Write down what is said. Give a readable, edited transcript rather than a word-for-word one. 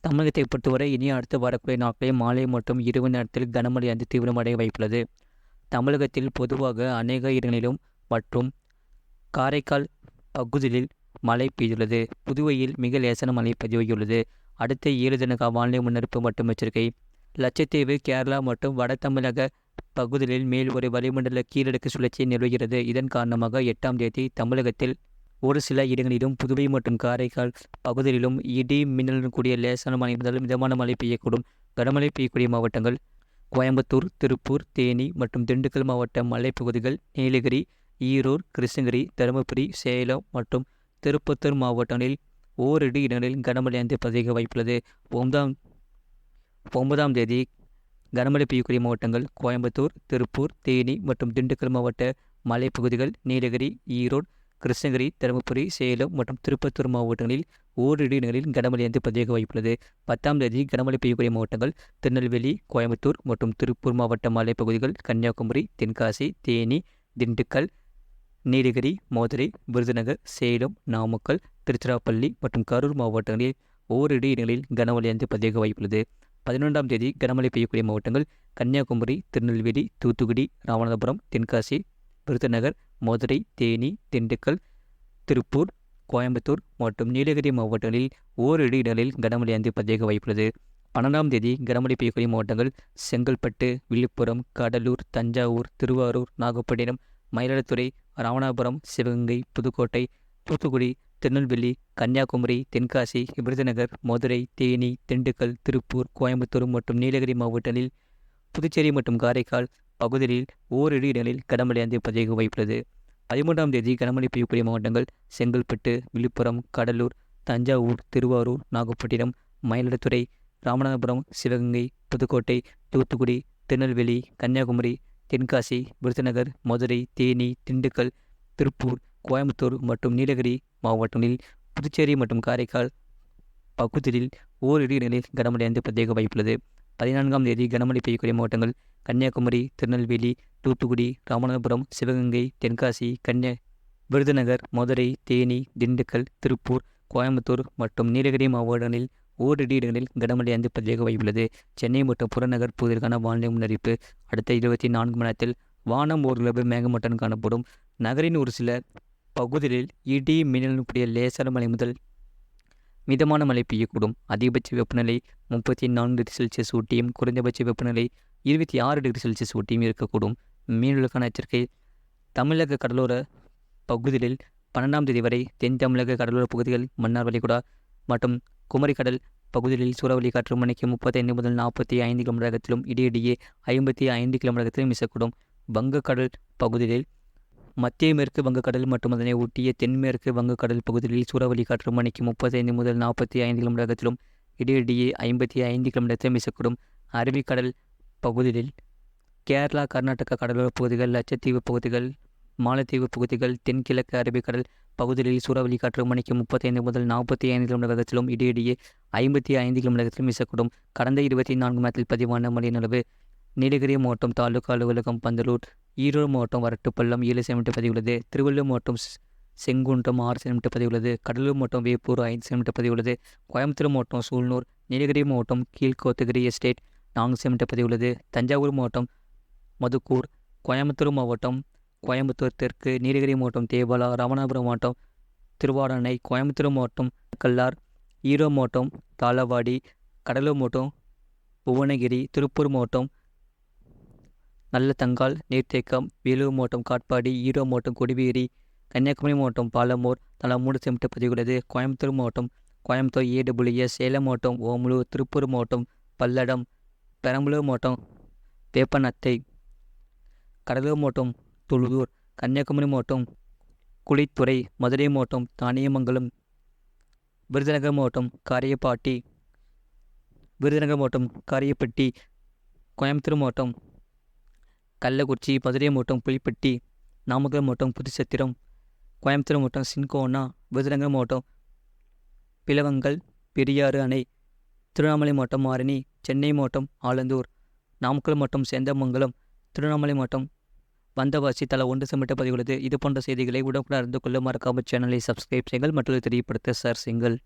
தமிழகத்தை பொறுத்தவரை இனி அடுத்து வரக்கூடிய நாட்களில் மாலை மற்றும் இரவு நேரத்தில் கனமழையானது தீவிரமடைய வாய்ப்புள்ளது. தமிழகத்தில் பொதுவாக அநேக இடங்களிலும் மற்றும் காரைக்கால் பகுதியில் மழை பெய்துள்ளது. புதுவையில் மிக லேசான மழை பதிவாகியுள்ளது. அடுத்த 7 தின வானிலை முன்னறிப்பு மற்றும் எச்சரிக்கை. லட்சத்தீவு, கேரளா மற்றும் வட தமிழக பகுதிகளில் மேல் ஒரு வளிமண்டல கீழடுக்கு சுழற்சி நிலவுகிறது. இதன் காரணமாக 8ஆம் தேதி தமிழகத்தில் ஒரு சில இடங்களிலும் புதுவை மற்றும் காரைக்கால் பகுதிகளிலும் இடி மின்னலுடன் கூடிய லேசான மழை முதல் மிதமான மழை பெய்யக்கூடும். கனமழை பெய்யக்கூடிய மாவட்டங்கள் கோயம்புத்தூர், திருப்பூர், தேனி மற்றும் திண்டுக்கல் மாவட்ட மலைப்பகுதிகள், நீலகிரி, ஈரோடு, கிருஷ்ணகிரி, தருமபுரி, சேலம் மற்றும் திருப்பத்தூர் மாவட்டங்களில் ஓரிரு இடங்களில் கனமழையானது பதிவாக வாய்ப்புள்ளது. 9ஆம் தேதி கனமழை பெய்யக்கூடிய மாவட்டங்கள் கோயம்புத்தூர், திருப்பூர், தேனி மற்றும் திண்டுக்கல் மாவட்ட மலைப்பகுதிகள், நீலகிரி, ஈரோடு, கிருஷ்ணகிரி, தருமபுரி, சேலம் மற்றும் திருப்பத்தூர் மாவட்டங்களில் ஓரிரு இடங்களில் கனமழையானது பதிவாக வாய்ப்புள்ளது. 10ஆம் தேதி கனமழை பெய்யக்கூடிய மாவட்டங்கள் திருநெல்வேலி, கோயம்புத்தூர் மற்றும் திருப்பூர் மாவட்ட மலைப்பகுதிகள், கன்னியாகுமரி, தென்காசி, தேனி, திண்டுக்கல், நீலகிரி, மதுரை, விருதுநகர், சேலம், நாமக்கல், திருச்சிராப்பள்ளி மற்றும் கரூர் மாவட்டங்களில் ஓரிரு இடங்களில் கனமழையானது பதிவாக வாய்ப்புள்ளது. 11ஆம் தேதி கனமழை பெய்யக்கூடிய மாவட்டங்கள் கன்னியாகுமரி, திருநெல்வேலி, தூத்துக்குடி, ராமநாதபுரம், தென்காசி, விருதுநகர், மதுரை, தேனி, திண்டுக்கல், திருப்பூர், கோயம்புத்தூர் மற்றும் நீலகிரி மாவட்டங்களில் ஓரிரு இடங்களில் கனமழையானது பதிவாக வாய்ப்புள்ளது. 12ஆம் தேதி கனமழை பெய்யக்கூடிய மாவட்டங்கள் செங்கல்பட்டு, விழுப்புரம், கடலூர், தஞ்சாவூர், திருவாரூர், நாகப்பட்டினம், மயிலாடுதுறை, ராமநாதபுரம், சிவகங்கை, புதுக்கோட்டை, தூத்துக்குடி, திருநெல்வேலி, கன்னியாகுமரி, தென்காசி, விருதுநகர், மதுரை, தேனி, திண்டுக்கல், திருப்பூர், கோயம்புத்தூர் மற்றும் நீலகிரி மாவட்டங்களில் புதுச்சேரி மற்றும் காரைக்கால் பகுதிகளில் ஓரிரு இடங்களில் கனமழையானது பதிவாக வாய்ப்புள்ளது. 13ஆம் தேதி கனமழை பெய்யக்கூடிய மாவட்டங்கள் செங்கல்பட்டு, விழுப்புரம், கடலூர், தஞ்சாவூர், திருவாரூர், நாகப்பட்டினம், மயிலாடுதுறை, ராமநாதபுரம், சிவகங்கை, புதுக்கோட்டை, தூத்துக்குடி, திருநெல்வேலி, கன்னியாகுமரி, தென்காசி, விருதுநகர், மதுரை, தேனி, திண்டுக்கல், திருப்பூர், கோயம்புத்தூர் மற்றும் நீலகிரி மாவட்டங்களில் புதுச்சேரி மற்றும் காரைக்கால் பகுதிகளில் ஓரிரு இடங்களில் கனமழையானது பதிவாக வாய்ப்புள்ளது. 14ஆம் தேதி கனமழை பெய்யக்கூடிய மாவட்டங்கள் கன்னியாகுமரி, திருநெல்வேலி, தூத்துக்குடி, ராமநாதபுரம், சிவகங்கை, தென்காசி, விருதுநகர், மதுரை, தேனி, திண்டுக்கல், திருப்பூர், கோயம்புத்தூர் மற்றும் நீலகிரி மாவட்டங்களில் ஓரிரு இடங்களில் கனமழையானது பதிவாக வாய்ப்புள்ளது. சென்னை மற்றும் புறநகர் பகுதிகளுக்கான வானிலை முன்னறிவிப்பு. அடுத்த 24 மணி நேரத்தில் வானம் ஓரளவு மேகமூட்டத்துடன் காணப்படும். நகரின் ஒரு சில பகுதிகளில் இடி மின்னலுடன் கூடிய லேசான மழை முதல் மிதமான மழை பெய்யக்கூடும். அதிகபட்ச வெப்பநிலை 34 டிகிரி செல்சியஸ் ஊட்டியும் குறைந்தபட்ச வெப்பநிலை 26 டிகிரி செல்சியஸ் ஊட்டியும் இருக்கக்கூடும். மீனவர்களுக்கான எச்சரிக்கை. தமிழக கடலோர பகுதிகளில் 12ஆம் தேதி வரை தென் தமிழக கடலோர பகுதிகள், மன்னார் வளைகுடா மற்றும் குமரிக்கடல் பகுதிகளில் சூறாவளி காற்று மணிக்கு 35 முதல் 45 கிலோமீட்டர் வேகத்திலும் இடையிடையே 55 கிலோமீட்டர் வேகத்திலும் வீசக்கூடும். வங்கக்கடல் பகுதிகளில் மத்திய மேற்கு வங்கக்கடல் மற்றும் அதனை ஒட்டிய தென்மேற்கு வங்கக்கடல் பகுதிகளில் சூறாவளி காற்று மணிக்கு 35 முதல் 45 கிலோமீட்டர் வேகத்திலும் இடையிடையே 55 கிலோமீட்டர் வேகத்திலும் வீசக்கூடும். அரபிக்கடல் பகுதிகளில் கேரளா, கர்நாடகா கடலோர பகுதிகள், லட்சத்தீவு பகுதிகள், மாலத்தீவு பகுதிகள், தென்கிழக்கு அரபிக்கடல் பகுதிகளில் சூறாவளி காற்று மணிக்கு 35 முதல் 45 கிலோமீட்டர் வேகத்திலும் இடையிடையே 55 கிலோமீட்டர் வேகத்திலும் வீசக்கூடும். கடந்த 24 மணி நேரத்தில் பதிவான மழையின் அளவு: நீலகிரி மாவட்டம் தாலுகா அலுவலகம் பந்தலூர், ஈரோடு மாவட்டம் வரட்டுப்பள்ளம் 7 சென்டிமீட்டர் பதிவுள்ளது. திருவள்ளூர் மாவட்டம் செங்குன்றம் 6 சென்டிமீட்டர் பதிவுள்ளது. கடலூர் மாவட்டம் வேப்பூர் 5 சென்டிமீட்டர் பதிவுள்ளது. கோயம்புத்தூர் மாவட்டம் சூழ்னூர், நீலகிரி மாவட்டம் கீழ்கோத்தகிரி எஸ்டேட் 4 சென்டிமீட்டர் பதிவுள்ளது. தஞ்சாவூர் மாவட்டம் மதுக்கூர், கோயம்புத்தூர் மாவட்டம் கோயம்புத்தூர் தெற்கு, நீலகிரி மாவட்டம் தேவாலா, ராமநாதபுரம் மாவட்டம் திருவாடானை, கோயம்புத்தூர் மாவட்டம் கல்லார், ஈரோடு மாவட்டம் தாளவாடி, கடலூர் மாவட்டம் புவனகிரி, திருப்பூர் மாவட்டம் நல்லதங்கால் நீர்த்தேக்கம், வேலூர் மாவட்டம் காட்பாடி, ஈரோடு மாவட்டம் கொடிவேரி, கன்னியாகுமரி மாவட்டம் பாலமூர் தலா 3 சென்டிமீட்டர் பதிவுள்ளது. கோயம்புத்தூர் மாவட்டம் கோயம்புத்தூர் AWS, சேலம் மாவட்டம் ஓமலூர், திருப்பூர் மாவட்டம் பல்லடம், பெரம்பலூர் மாவட்டம் வேப்பநத்தை, கடலூர் மாவட்டம் தொழுதூர், கன்னியாகுமரி மாவட்டம் குளித்துறை, மதுரை மாவட்டம் தானியமங்கலம், விருதுநகர் மாவட்டம் காரியப்பட்டி, கோயம்புத்தூர் மாவட்டம் கள்ளக்குறிச்சி, மதுரை மாவட்டம் புலிப்பட்டி, நாமக்கல் மாவட்டம் புதுச்சத்திரம், கோயம்புத்தூர் மாவட்டம் சின்கோனா, விருதுநகர் மாவட்டம் பிளவங்கல் பெரியாறு அணை, திருவண்ணாமலை மாவட்டம் ஆரணி, சென்னை மாவட்டம் ஆலந்தூர், நாமக்கல் மாவட்டம் சேந்தமங்கலம், திருவண்ணாமலை மாவட்டம் வந்தவாசி தலா 1 சென்டிமீட்டர் பதிவுள்ளது. இது போன்ற செய்திகளை உடனுக்குடன் அறிந்து கொள்ள மறக்காமல் சேனலை சப்ஸ்கிரைப் செய்யுங்கள். மற்றொரு தெரியப்படுத்த ஷேர் செய்யுங்கள்.